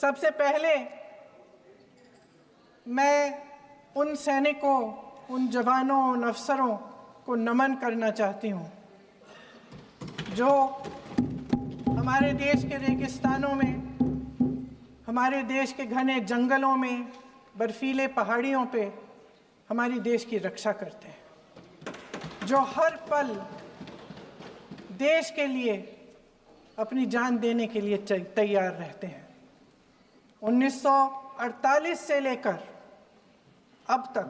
सबसे पहले मैं उन सैनिकों, उन जवानों, उन अफसरों को नमन करना चाहती हूँ जो हमारे देश के रेगिस्तानों में, हमारे देश के घने जंगलों में, बर्फीले पहाड़ियों पे हमारी देश की रक्षा करते हैं, जो हर पल देश के लिए अपनी जान देने के लिए तैयार रहते हैं। 1948 से लेकर अब तक,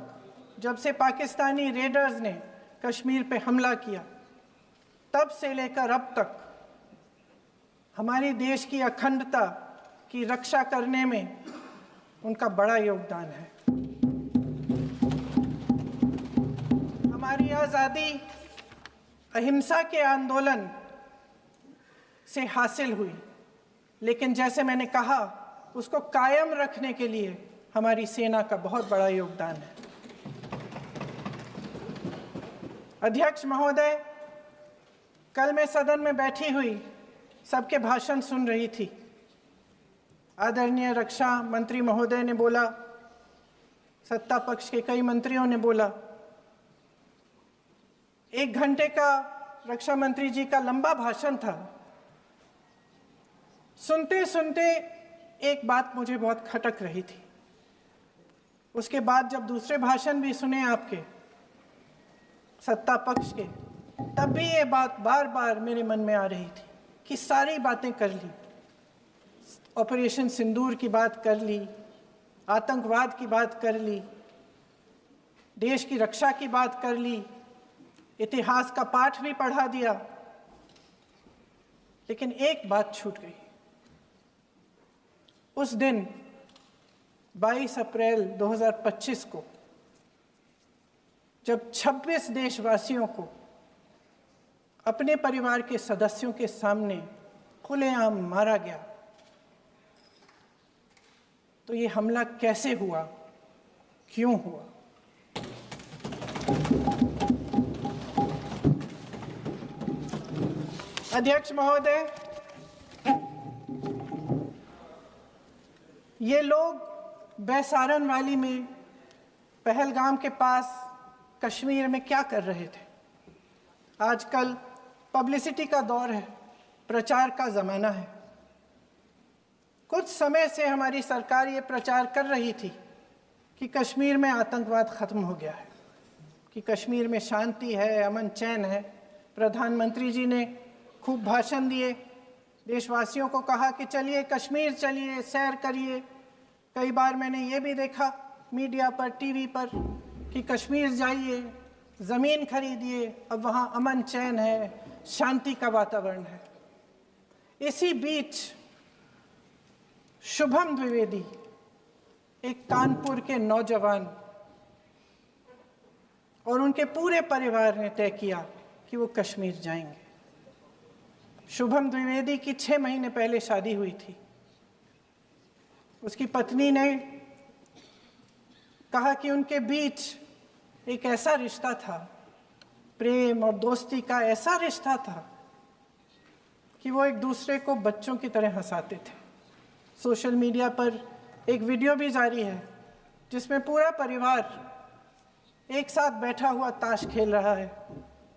जब से पाकिस्तानी रेडर्स ने कश्मीर पे हमला किया, तब से लेकर अब तक हमारी देश की अखंडता की रक्षा करने में उनका बड़ा योगदान है। हमारी आज़ादी अहिंसा के आंदोलन से हासिल हुई, लेकिन जैसे मैंने कहा, उसको कायम रखने के लिए हमारी सेना का बहुत बड़ा योगदान है। अध्यक्ष महोदय, कल मैं सदन में बैठी हुई सबके भाषण सुन रही थी। आदरणीय रक्षा मंत्री महोदय ने बोला, सत्ता पक्ष के कई मंत्रियों ने बोला। 1 घंटे का रक्षा मंत्री जी का लंबा भाषण था। सुनते सुनते एक बात मुझे बहुत खटक रही थी। उसके बाद जब दूसरे भाषण भी सुने आपके सत्ता पक्ष के, तब भी ये बात बार बार मेरे मन में आ रही थी कि सारी बातें कर ली, ऑपरेशन सिंदूर की बात कर ली, आतंकवाद की बात कर ली, देश की रक्षा की बात कर ली, इतिहास का पाठ भी पढ़ा दिया, लेकिन एक बात छूट गई। उस दिन 22 अप्रैल 2025 को जब 26 देशवासियों को अपने परिवार के सदस्यों के सामने खुलेआम मारा गया, तो ये हमला कैसे हुआ, क्यों हुआ? अध्यक्ष महोदय, ये लोग बैसारन वैली में, पहलगाम के पास कश्मीर में क्या कर रहे थे? आजकल पब्लिसिटी का दौर है, प्रचार का ज़माना है। कुछ समय से हमारी सरकार ये प्रचार कर रही थी कि कश्मीर में आतंकवाद ख़त्म हो गया है, कि कश्मीर में शांति है, अमन चैन है। प्रधानमंत्री जी ने खूब भाषण दिए, देशवासियों को कहा कि चलिए कश्मीर चलिए, सैर करिए। कई बार मैंने ये भी देखा मीडिया पर, टीवी पर, कि कश्मीर जाइए, ज़मीन खरीदिए, अब वहाँ अमन चैन है, शांति का वातावरण है। इसी बीच शुभम द्विवेदी, एक कानपुर के नौजवान, और उनके पूरे परिवार ने तय किया कि वो कश्मीर जाएंगे। शुभम द्विवेदी की 6 महीने पहले शादी हुई थी। उसकी पत्नी ने कहा कि उनके बीच एक ऐसा रिश्ता था, प्रेम और दोस्ती का ऐसा रिश्ता था कि वो एक दूसरे को बच्चों की तरह हंसाते थे। सोशल मीडिया पर एक वीडियो भी जारी है जिसमें पूरा परिवार एक साथ बैठा हुआ ताश खेल रहा है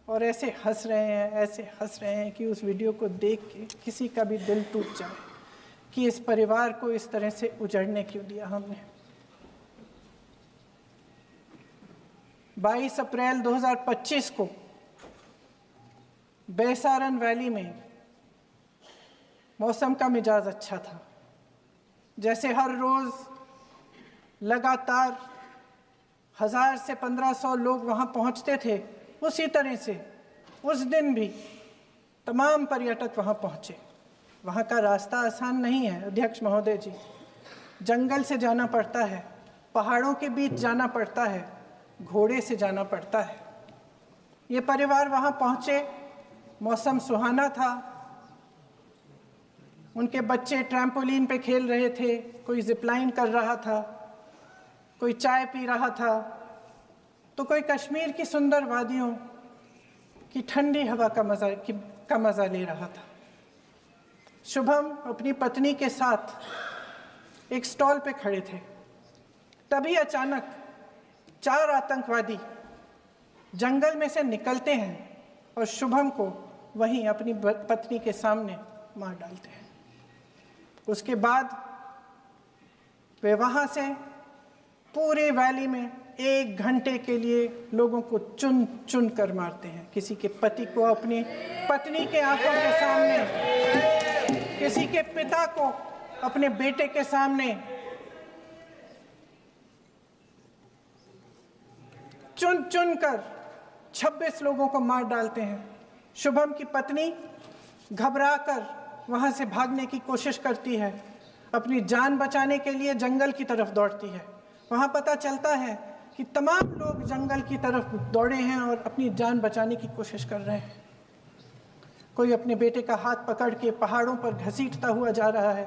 और ऐसे हंस रहे हैं कि उस वीडियो को देख के किसी का भी दिल टूट जाए कि इस परिवार को इस तरह से उजड़ने क्यों दिया हमने। 22 अप्रैल 2025 को बैसारन वैली में मौसम का मिजाज अच्छा था। जैसे हर रोज़ लगातार 1000 से 1500 लोग वहाँ पहुँचते थे, उसी तरह से उस दिन भी तमाम पर्यटक वहाँ पहुँचे। वहाँ का रास्ता आसान नहीं है अध्यक्ष महोदय जी, जंगल से जाना पड़ता है, पहाड़ों के बीच जाना पड़ता है, घोड़े से जाना पड़ता है। ये परिवार वहाँ पहुँचे, मौसम सुहाना था, उनके बच्चे ट्रैम्पोलिन पे खेल रहे थे, कोई जिपलाइन कर रहा था, कोई चाय पी रहा था, तो कोई कश्मीर की सुंदर वादियों की ठंडी हवा का मज़ा ले रहा था। शुभम अपनी पत्नी के साथ एक स्टॉल पे खड़े थे। तभी अचानक 4 आतंकवादी जंगल में से निकलते हैं और शुभम को वहीं अपनी पत्नी के सामने मार डालते हैं। उसके बाद वे वहाँ से पूरे वैली में 1 घंटे के लिए लोगों को चुन चुन कर मारते हैं। किसी के पति को अपनी पत्नी के आंखों के सामने, किसी के पिता को अपने बेटे के सामने, चुन चुन कर 26 लोगों को मार डालते हैं। शुभम की पत्नी घबराकर वहां से भागने की कोशिश करती है, अपनी जान बचाने के लिए जंगल की तरफ दौड़ती है। वहां पता चलता है कि तमाम लोग जंगल की तरफ दौड़े हैं और अपनी जान बचाने की कोशिश कर रहे हैं। कोई अपने बेटे का हाथ पकड़ के पहाड़ों पर घसीटता हुआ जा रहा है,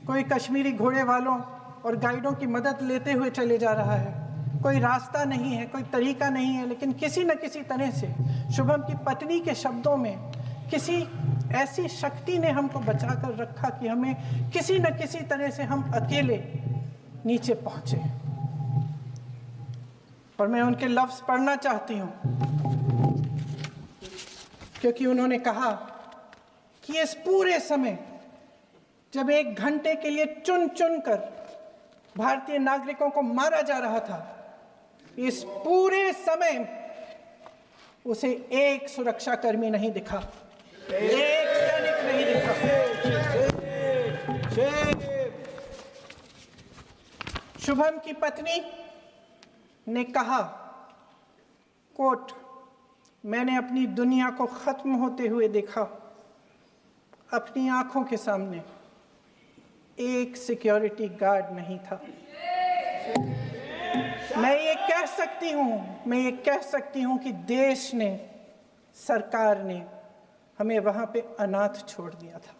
कोई कश्मीरी घोड़े वालों और गाइडों की मदद लेते हुए चले जा रहा है। कोई रास्ता नहीं है, कोई तरीका नहीं है, लेकिन किसी न किसी तरह से शुभम की पत्नी के शब्दों में किसी ऐसी शक्ति ने हमको बचा कर रखा कि हमें किसी न किसी तरह से हम अकेले नीचे पहुंचे। और मैं उनके लफ्ज पढ़ना चाहती हूं, क्योंकि उन्होंने कहा कि इस पूरे समय जब 1 घंटे के लिए चुन चुन कर भारतीय नागरिकों को मारा जा रहा था, इस पूरे समय उसे एक सुरक्षाकर्मी नहीं दिखा, एक सैनिक नहीं दिखा। शुभम की पत्नी ने कहा, कोट, मैंने अपनी दुनिया को खत्म होते हुए देखा। अपनी आंखों के सामने एक सिक्योरिटी गार्ड नहीं था। मैं ये कह सकती हूं कि देश ने, सरकार ने हमें वहां पे अनाथ छोड़ दिया था।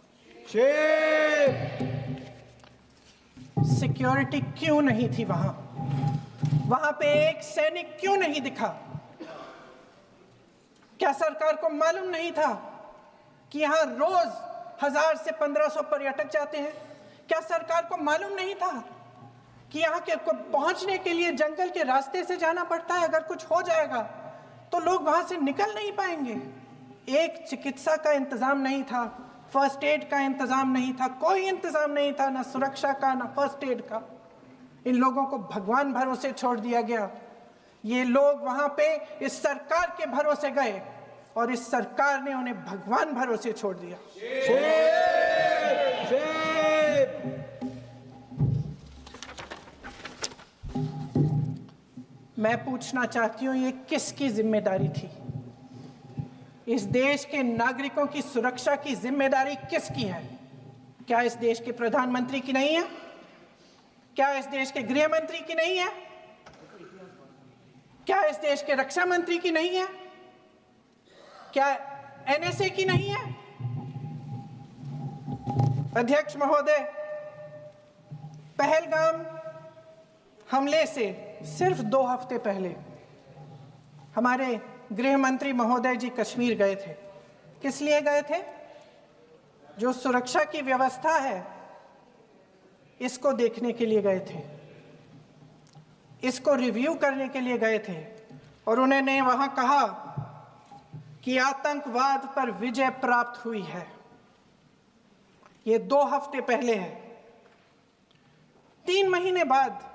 सिक्योरिटी क्यों नहीं थी वहां पे एक सैनिक क्यों नहीं दिखा? क्या सरकार को मालूम नहीं था कि यहां रोज 1000 से 1500 पर्यटक जाते हैं? क्या सरकार को मालूम नहीं था कि यहाँ के पहुंचने के लिए जंगल के रास्ते से जाना पड़ता है? अगर कुछ हो जाएगा तो लोग वहां से निकल नहीं पाएंगे। एक चिकित्सा का इंतजाम नहीं था, फर्स्ट एड का इंतजाम नहीं था, कोई इंतजाम नहीं था, ना सुरक्षा का ना फर्स्ट एड का। इन लोगों को भगवान भरोसे छोड़ दिया गया। ये लोग वहां पे इस सरकार के भरोसे गए और इस सरकार ने उन्हें भगवान भरोसे छोड़ दिया। मैं पूछना चाहती हूं, ये किसकी जिम्मेदारी थी? इस देश के नागरिकों की सुरक्षा की जिम्मेदारी किसकी है? क्या इस देश के प्रधानमंत्री की नहीं है? क्या इस देश के गृह मंत्री की नहीं है? क्या इस देश के रक्षा मंत्री की नहीं है? क्या एनएसए की नहीं है? अध्यक्ष महोदय, पहलगाम हमले से सिर्फ 2 हफ्ते पहले हमारे गृह मंत्री महोदय जी कश्मीर गए थे। किस लिए गए थे? जो सुरक्षा की व्यवस्था है इसको देखने के लिए गए थे, इसको रिव्यू करने के लिए गए थे। और उन्होंने वहां कहा कि आतंकवाद पर विजय प्राप्त हुई है। ये 2 हफ्ते पहले है। 3 महीने बाद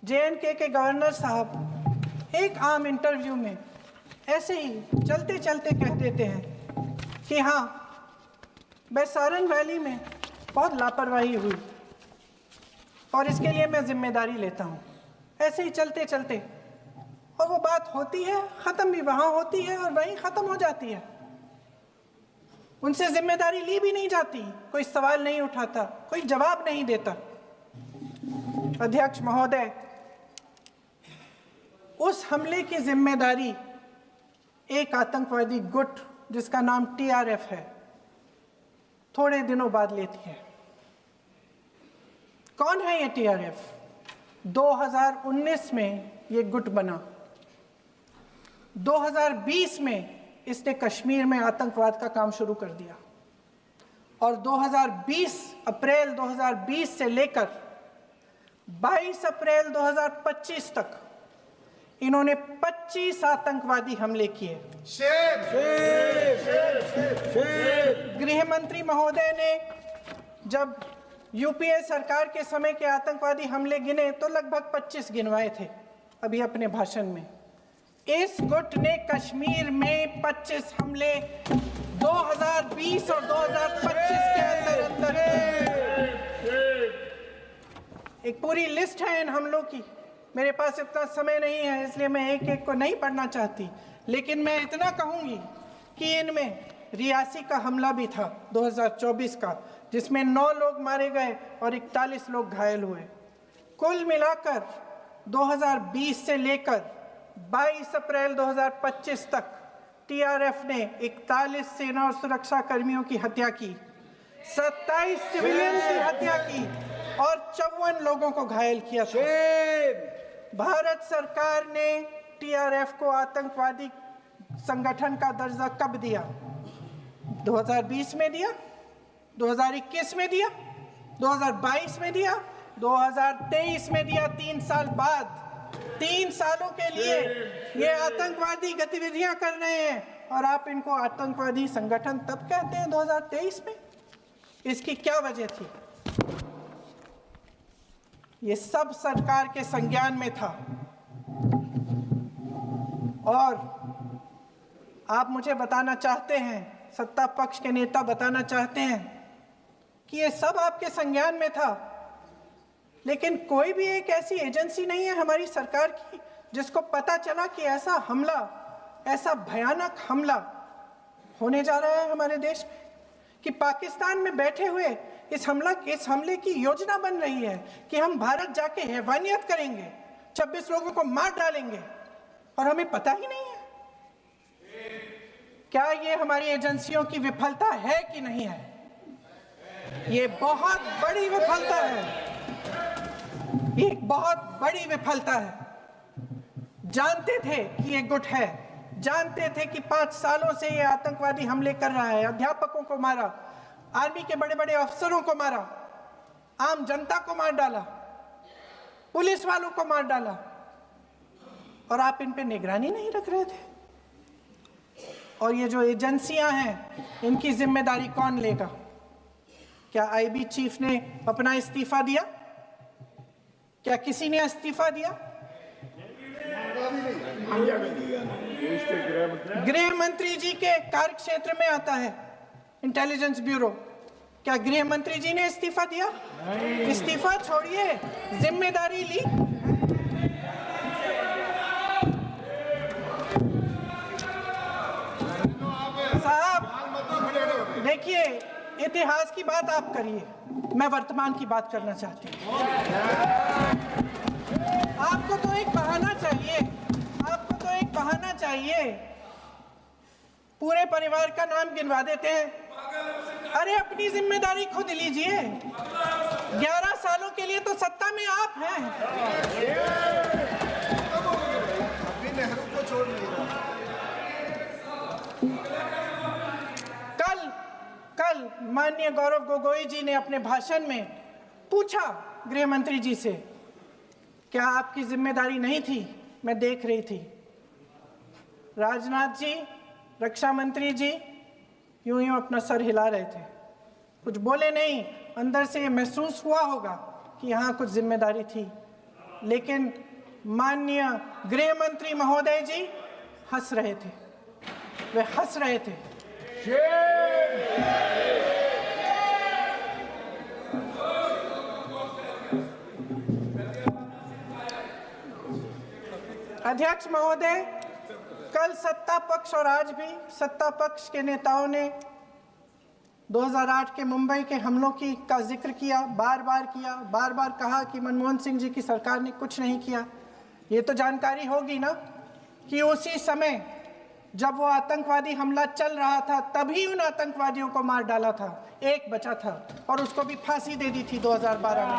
JNK के गवर्नर साहब एक आम इंटरव्यू में ऐसे ही चलते चलते कह देते हैं कि हाँ, बैसारन वैली में बहुत लापरवाही हुई और इसके लिए मैं जिम्मेदारी लेता हूँ। ऐसे ही चलते चलते, और वो बात होती है, ख़त्म भी वहाँ होती है और वहीं ख़त्म हो जाती है। उनसे जिम्मेदारी ली भी नहीं जाती, कोई सवाल नहीं उठाता, कोई जवाब नहीं देता। अध्यक्ष महोदय, उस हमले की जिम्मेदारी एक आतंकवादी गुट जिसका नाम TRF है थोड़े दिनों बाद लेती है। कौन है ये TRF? 2019 में ये गुट बना। 2020 में इसने कश्मीर में आतंकवाद का काम शुरू कर दिया और 2020 अप्रैल 2020 से लेकर 22 अप्रैल 2025 तक इन्होंने 25 आतंकवादी हमले किए। गृह मंत्री महोदय ने जब यूपीए सरकार के समय के आतंकवादी हमले गिने तो लगभग 25 गिनवाए थे अभी अपने भाषण में। इस गुट ने कश्मीर में 25 हमले 2020 और 2025 के अंदर एक पूरी लिस्ट है इन हमलों की। मेरे पास इतना समय नहीं है इसलिए मैं एक एक को नहीं पढ़ना चाहती, लेकिन मैं इतना कहूंगी कि इनमें रियासी का हमला भी था 2024 का, जिसमें 9 लोग मारे गए और 41 लोग घायल हुए। कुल मिलाकर 2020 से लेकर 22 अप्रैल 2025 तक टीआरएफ ने 41 सेना और सुरक्षा कर्मियों की हत्या की, 27 सिविलियन की हत्या की और 54 लोगों को घायल किया था। भारत सरकार ने टीआरएफ को आतंकवादी संगठन का दर्जा कब दिया? 2020 में दिया, 2021 में दिया, 2022 में दिया, 2023 में दिया। 3 साल बाद, 3 सालों के लिए ये आतंकवादी गतिविधियां कर रहे हैं और आप इनको आतंकवादी संगठन तब कहते हैं 2023 में। इसकी क्या वजह थी? ये सब सरकार के संज्ञान में था और आप मुझे बताना चाहते हैं, सत्ता पक्ष के नेता बताना चाहते हैं कि ये सब आपके संज्ञान में था, लेकिन कोई भी एक ऐसी एजेंसी नहीं है हमारी सरकार की जिसको पता चला कि ऐसा हमला, ऐसा भयानक हमला होने जा रहा है हमारे देश में, कि पाकिस्तान में बैठे हुए इस हमले की योजना बन रही है कि हम भारत जाके हैवानियत करेंगे, 26 लोगों को मार डालेंगे और हमें पता ही नहीं है। क्या ये हमारी एजेंसियों की विफलता है कि नहीं है? ये बहुत बड़ी विफलता है, ये एक बहुत बड़ी विफलता है। जानते थे कि ये गुट है, जानते थे कि 5 सालों से ये आतंकवादी हमले कर रहा है, अध्यापकों को मारा, आर्मी के बड़े बड़े अफसरों को मारा, आम जनता को मार डाला, पुलिस वालों को मार डाला, और आप इन पे निगरानी नहीं रख रहे थे। और ये जो एजेंसियां हैं इनकी जिम्मेदारी कौन लेगा? क्या आईबी चीफ ने अपना इस्तीफा दिया? क्या किसी ने इस्तीफा दिया? गृह मंत्री जी के कार्य क्षेत्र में आता है इंटेलिजेंस ब्यूरो। क्या गृह मंत्री जी ने इस्तीफा दिया? इस्तीफा छोड़िए, जिम्मेदारी ली। साहब देखिए, इतिहास की बात आप करिए, मैं वर्तमान की बात करना चाहती हूँ। आपको तो एक बहाना चाहिए, आपको तो एक बहाना चाहिए। पूरे परिवार का नाम गिनवा देते हैं। अरे अपनी जिम्मेदारी खुद लीजिए। 11 सालों के लिए तो सत्ता में आप हैं। अभी नेहरू को छोड़ नहीं रहा। कल माननीय गौरव गोगोई जी ने अपने भाषण में पूछा गृह मंत्री जी से, क्या आपकी जिम्मेदारी नहीं थी? मैं देख रही थी। राजनाथ जी, रक्षा मंत्री जी यूं अपना सर हिला रहे थे, कुछ बोले नहीं। अंदर से ये महसूस हुआ होगा कि यहाँ कुछ जिम्मेदारी थी, लेकिन माननीय गृह मंत्री महोदय जी हंस रहे थे, वे हंस रहे थे। अध्यक्ष महोदय, कल सत्ता पक्ष और आज भी सत्ता पक्ष के नेताओं ने 2008 के मुंबई के हमलों का जिक्र किया, बार बार कहा कि मनमोहन सिंह जी की सरकार ने कुछ नहीं किया। ये तो जानकारी होगी ना कि उसी समय जब वो आतंकवादी हमला चल रहा था तभी उन आतंकवादियों को मार डाला था, एक बचा था और उसको भी फांसी दे दी थी 2012 में।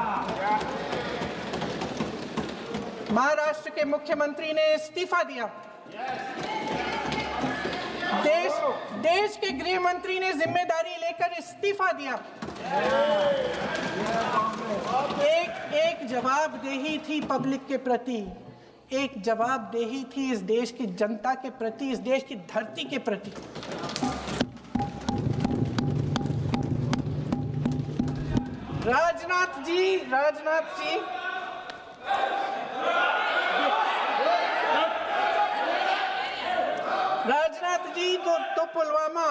महाराष्ट्र के मुख्यमंत्री ने इस्तीफा दिया देश के गृह मंत्री ने जिम्मेदारी लेकर इस्तीफा दिया। एक जवाबदेही थी पब्लिक के प्रति, एक जवाबदेही थी इस देश की जनता के प्रति, इस देश की धरती के प्रति। राजनाथ जी तो पुलवामा,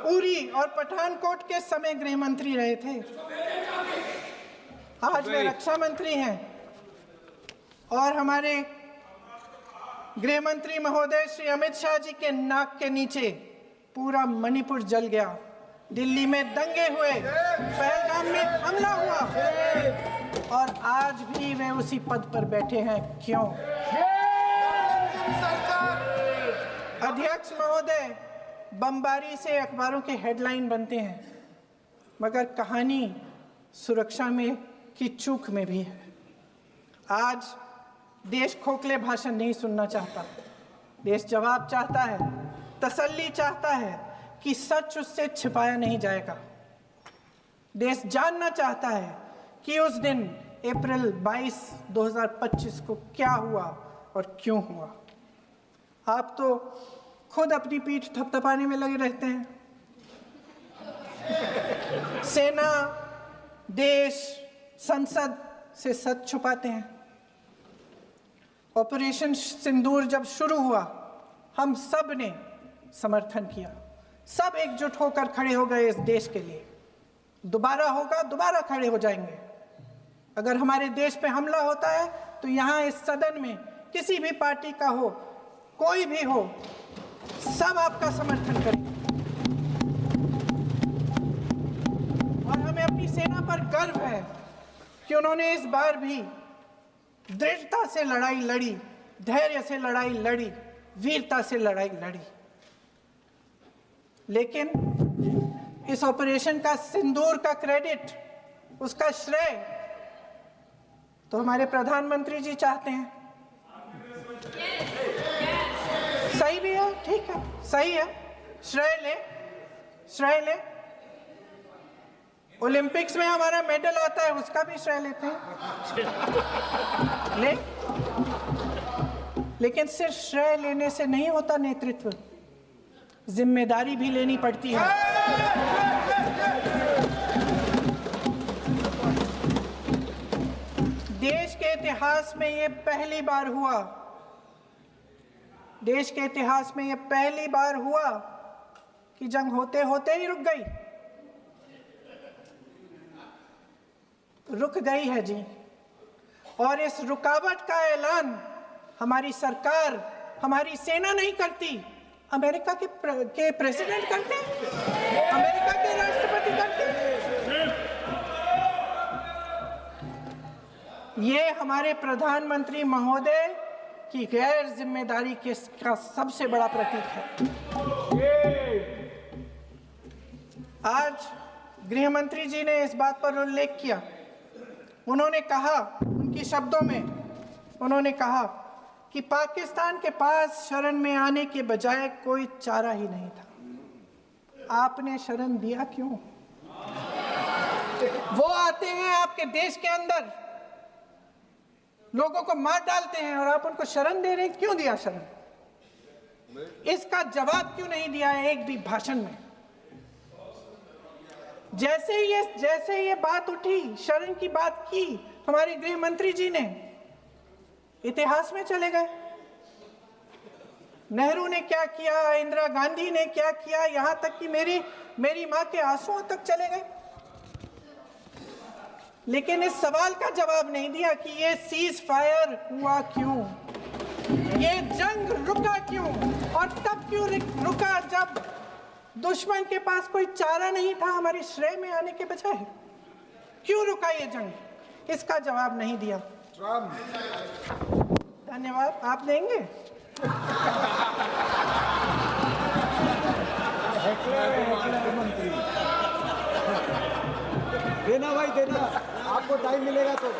उरी और पठानकोट के समय गृह मंत्री रहे थे। आज वे रक्षा मंत्री हैं और हमारे गृह मंत्री महोदय श्री अमित शाह जी के नाक के नीचे पूरा मणिपुर जल गया, दिल्ली में दंगे हुए, पहलगाम में हमला हुआ और आज भी वे उसी पद पर बैठे हैं। क्यों? अध्यक्ष महोदय, बमबारी से अखबारों के हेडलाइन बनते हैं, मगर कहानी सुरक्षा में की चूक में भी है। आज देश खोखले भाषण नहीं सुनना चाहता, देश जवाब चाहता है, तसल्ली चाहता है कि सच उससे छिपाया नहीं जाएगा। देश जानना चाहता है कि उस दिन अप्रैल 22, 2025 को क्या हुआ और क्यों हुआ। आप तो खुद अपनी पीठ थपथपाने में लगे रहते हैं। सेना, देश, संसद से सच छुपाते हैं। ऑपरेशन सिंदूर जब शुरू हुआ, हम सब ने समर्थन किया, सब एकजुट होकर खड़े हो गए इस देश के लिए। दोबारा होगा, दोबारा खड़े हो जाएंगे। अगर हमारे देश पे हमला होता है तो यहाँ इस सदन में किसी भी पार्टी का हो, कोई भी हो, सब आपका समर्थन करेंगे। और हमें अपनी सेना पर गर्व है कि उन्होंने इस बार भी दृढ़ता से लड़ाई लड़ी, धैर्य से लड़ाई लड़ी, वीरता से लड़ाई लड़ी। लेकिन इस ऑपरेशन का सिंदूर का क्रेडिट, उसका श्रेय तो हमारे प्रधानमंत्री जी चाहते हैं। सही भी है, ठीक है, सही है, श्रेय ले। ओलंपिक्स में हमारा मेडल आता है, उसका भी श्रेय लेते हैं, लेकिन सिर्फ श्रेय लेने से नहीं होता नेतृत्व, जिम्मेदारी भी लेनी पड़ती है। देश के इतिहास में ये पहली बार हुआ, देश के इतिहास में ये पहली बार हुआ कि जंग होते होते ही रुक गई है जी। और इस रुकावट का ऐलान हमारी सरकार, हमारी सेना नहीं करती, अमेरिका के प्रेसिडेंट करते हैं, अमेरिका के राष्ट्रपति करते हैं। ये हमारे प्रधानमंत्री महोदय की गैर जिम्मेदारी का सबसे बड़ा प्रतीक है। आज गृह मंत्री जी ने इस बात पर उल्लेख किया। उन्होंने कहा, उनके शब्दों में उन्होंने कहा कि पाकिस्तान के पास शरण में आने के बजाय कोई चारा ही नहीं था। आपने शरण दिया क्यों? वो आते हैं आपके देश के अंदर, लोगों को मार डालते हैं और आप उनको शरण दे रहे हैं। क्यों दिया शरण? इसका जवाब क्यों नहीं दिया है एक भी भाषण में? जैसे ये बात उठी, शरण की बात की, हमारे गृह मंत्री जी ने इतिहास में चले गए। नेहरू ने क्या किया, इंदिरा गांधी ने क्या किया, यहां तक कि मेरी मां के आंसुओं तक चले गए। लेकिन इस सवाल का जवाब नहीं दिया कि ये सीज फायर हुआ क्यों, ये जंग रुका क्यों, और तब क्यों रुका जब दुश्मन के पास कोई चारा नहीं था हमारे श्रेय में आने के बजाय। क्यों रुका ये जंग? इसका जवाब नहीं दिया। धन्यवाद। आप देंगे? देना भाई, देना। आपको टाइम मिलेगा तो,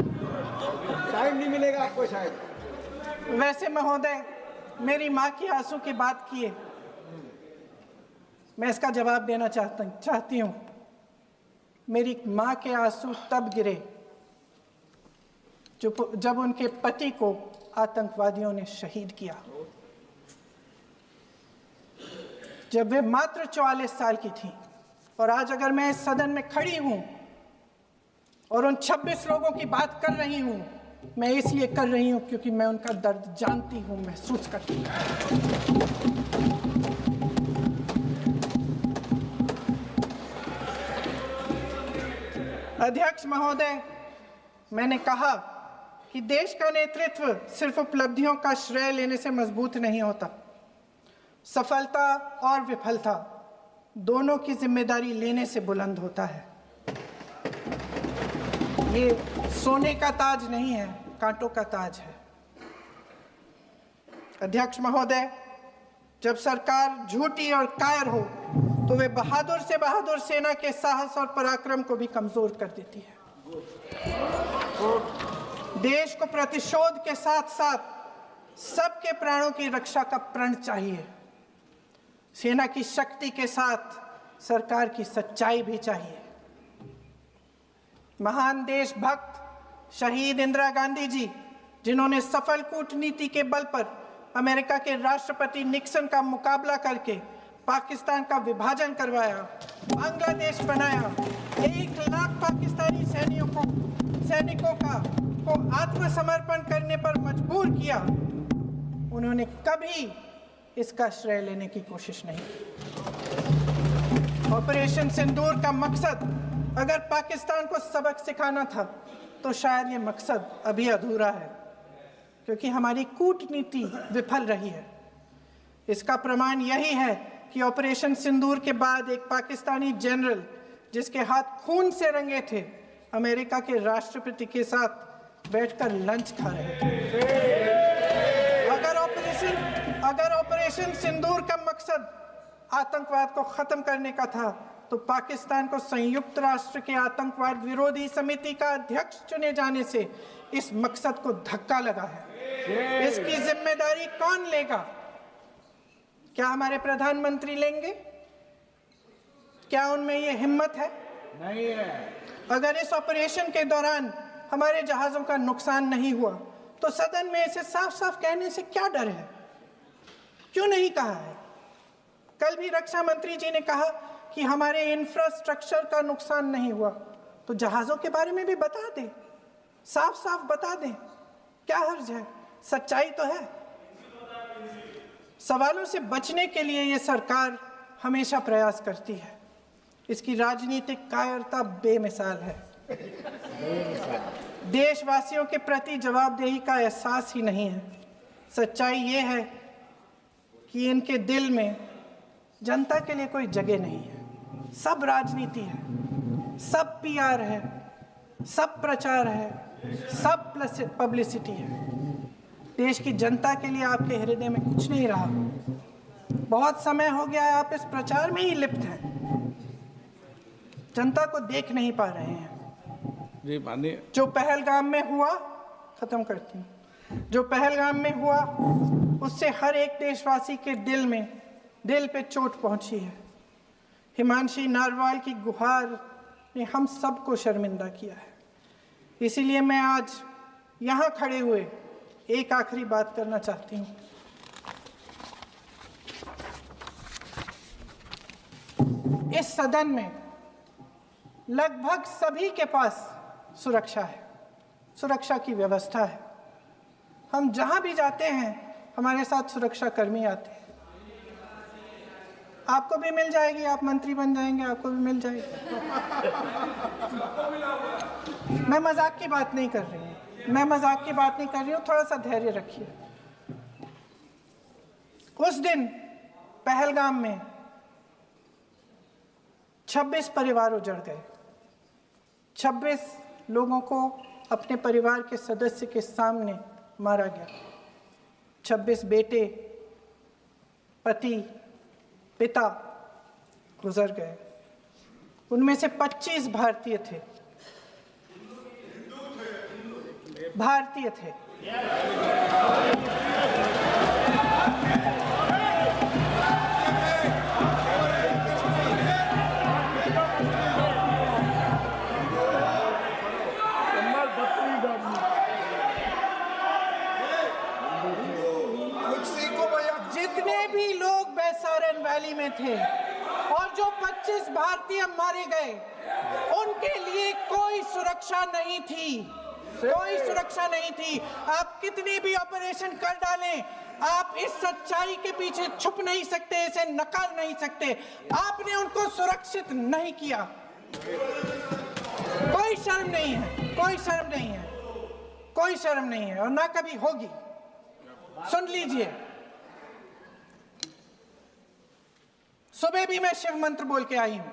टाइम नहीं मिलेगा आपको शायद। वैसे महोदय, मेरी माँ की आंसू की बात किए, मैं इसका जवाब देना चाहती हूँ। मेरी माँ के आंसू तब गिरे जब उनके पति को आतंकवादियों ने शहीद किया, जब वे मात्र 44 साल की थी। और आज अगर मैं इस सदन में खड़ी हूं और उन 26 लोगों की बात कर रही हूं, मैं इसलिए कर रही हूं क्योंकि मैं उनका दर्द जानती हूं, महसूस करती हूं। अध्यक्ष महोदय, मैंने कहा कि देश का नेतृत्व सिर्फ उपलब्धियों का श्रेय लेने से मजबूत नहीं होता। सफलता और विफलता दोनों की जिम्मेदारी लेने से बुलंद होता है। ये सोने का ताज नहीं है, कांटों का ताज है। अध्यक्ष महोदय, जब सरकार झूठी और कायर हो तो वे बहादुर से बहादुर सेना के साहस और पराक्रम को भी कमजोर कर देती है। देश को प्रतिशोध के साथ साथ सबके प्राणों की रक्षा का प्रण चाहिए। सेना की शक्ति के साथ सरकार की सच्चाई भी चाहिए। महान देशभक्त शहीद इंदिरा गांधी जी, जिन्होंने सफल कूटनीति के बल पर अमेरिका के राष्ट्रपति निक्सन का मुकाबला करके पाकिस्तान का विभाजन करवाया, बांग्लादेश बनाया, 1 लाख पाकिस्तानी सैनिकों को आत्मसमर्पण करने पर मजबूर किया, उन्होंने कभी इसका श्रेय लेने की कोशिश नहीं की। ऑपरेशन सिंदूर का मकसद अगर पाकिस्तान को सबक सिखाना था तो शायद ये मकसद अभी अधूरा है, क्योंकि हमारी कूटनीति विफल रही है। इसका प्रमाण यही है कि ऑपरेशन सिंदूर के बाद एक पाकिस्तानी जनरल, जिसके हाथ खून से रंगे थे, अमेरिका के राष्ट्रपति के साथ बैठकर लंच खा रहे थे। अगर ऑपरेशन सिंदूर का मकसद आतंकवाद को खत्म करने का था तो पाकिस्तान को संयुक्त राष्ट्र के आतंकवाद विरोधी समिति का अध्यक्ष चुने जाने से इस मकसद को धक्का लगा है। इसकी जिम्मेदारी कौन लेगा? क्या हमारे प्रधानमंत्री लेंगे? क्या उनमें ये हिम्मत है? नहीं है। अगर इस ऑपरेशन के दौरान हमारे जहाजों का नुकसान नहीं हुआ तो सदन में इसे साफ साफ कहने से क्या डर है? क्यों नहीं कहा है? कल भी रक्षा मंत्री जी ने कहा कि हमारे इंफ्रास्ट्रक्चर का नुकसान नहीं हुआ, तो जहाजों के बारे में भी बता दें, साफ साफ बता दें, क्या हर्ज है? सच्चाई तो है। सवालों से बचने के लिए ये सरकार हमेशा प्रयास करती है। इसकी राजनीतिक कायरता बेमिसाल है। देशवासियों के प्रति जवाबदेही का एहसास ही नहीं है। सच्चाई ये है कि इनके दिल में जनता के लिए कोई जगह नहीं है। सब राजनीति है, सब पीआर है, सब प्रचार है, सब पब्लिसिटी है। देश की जनता के लिए आपके हृदय में कुछ नहीं रहा। बहुत समय हो गया है आप इस प्रचार में ही लिप्त हैं, जनता को देख नहीं पा रहे हैं। जी मानिए। जो पहलगाम में हुआ, खत्म करती हूँ, जो पहलगाम में हुआ उससे हर एक देशवासी के दिल पे चोट पहुंची है। हिमांशी नारवाल की गुहार ने हम सबको शर्मिंदा किया है। इसीलिए मैं आज यहाँ खड़े हुए एक आखिरी बात करना चाहती हूँ। इस सदन में लगभग सभी के पास सुरक्षा है, सुरक्षा की व्यवस्था है। हम जहां भी जाते हैं हमारे साथ सुरक्षा कर्मी आते हैं। आपको भी मिल जाएगी, आप मंत्री बन जाएंगे, आपको भी मिल जाएगी। मैं मजाक की बात नहीं कर रही हूँ, थोड़ा सा धैर्य रखिए। उस दिन पहलगाम में 26 परिवार उजड़ गए। 26 लोगों को अपने परिवार के सदस्य के सामने मारा गया। 26 बेटे, पति, पिता गुजर गए। उनमें से 25 भारतीय थे। रैली में थे और जो 25 भारतीय मारे गए उनके लिए कोई सुरक्षा नहीं थी, कोई सुरक्षा नहीं थी। आप कितनी भी ऑपरेशन कर डालें, आप इस सच्चाई के पीछे छुप नहीं सकते, इसे नकार नहीं सकते। आपने उनको सुरक्षित नहीं किया। कोई शर्म नहीं है, कोई शर्म नहीं है, कोई शर्म नहीं है और ना कभी होगी। सुन लीजिए, सुबह भी मैं शिव मंत्र बोल के आई हूं।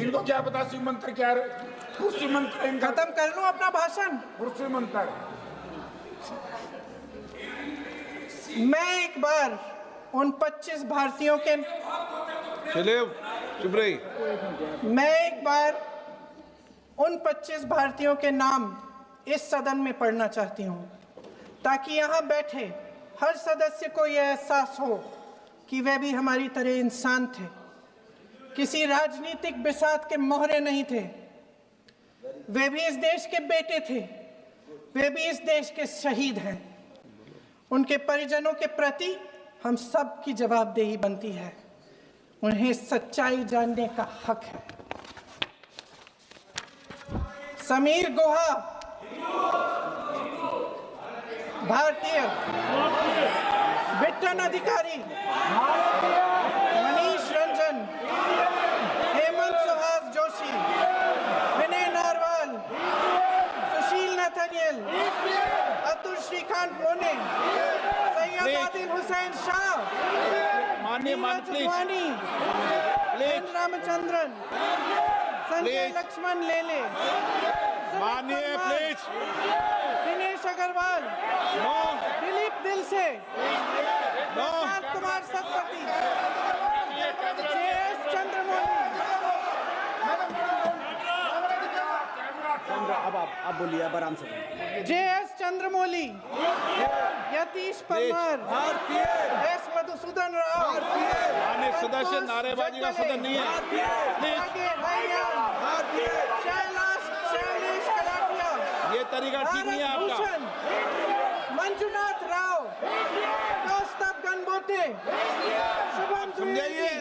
इनको क्या पता शिव मंत्र क्या है? शिव मंत्र खत्म कर लूं अपना भाषण। शिव मंत्र मैं एक बार उन 25 भारतीयों के मैं एक बार उन 25 भारतीयों के नाम इस सदन में पढ़ना चाहती हूं ताकि यहां बैठे हर सदस्य को यह एहसास हो कि वे भी हमारी तरह इंसान थे, किसी राजनीतिक बिसात के मोहरे नहीं थे। वे भी इस देश के बेटे थे, वे भी इस देश के शहीद हैं। उनके परिजनों के प्रति हम सब की जवाबदेही बनती है। उन्हें सच्चाई जानने का हक है। समीर गुहा भारतीय, बिट्टन अधिकारी, मनीष रंजन, हेमंत सुहास जोशी, विनय नारवाल, सुशील नथनियल, अतुल श्रीकांत मोने, सैयद आदिल हुसैन शाह, नीरज वानी, एन रामचंद्रन, संजय लक्ष्मण लेले, दिनेश अग्रवाल, दिलीप दिल से, कुमार सतपति, JS चंद्रमौली। अब आप बोलिए, अब आराम से। JS चंद्रमौली, यतीश परमार, S मधुसूदन राव, सदस्य नारेबाजी का सदन नहीं है। शैलेश कलाटिया, ये तरीका ठीक नहीं है आपका। मंजुनाथ राव, कौस्तभ गणबोटे, शुभम द्विवेदी,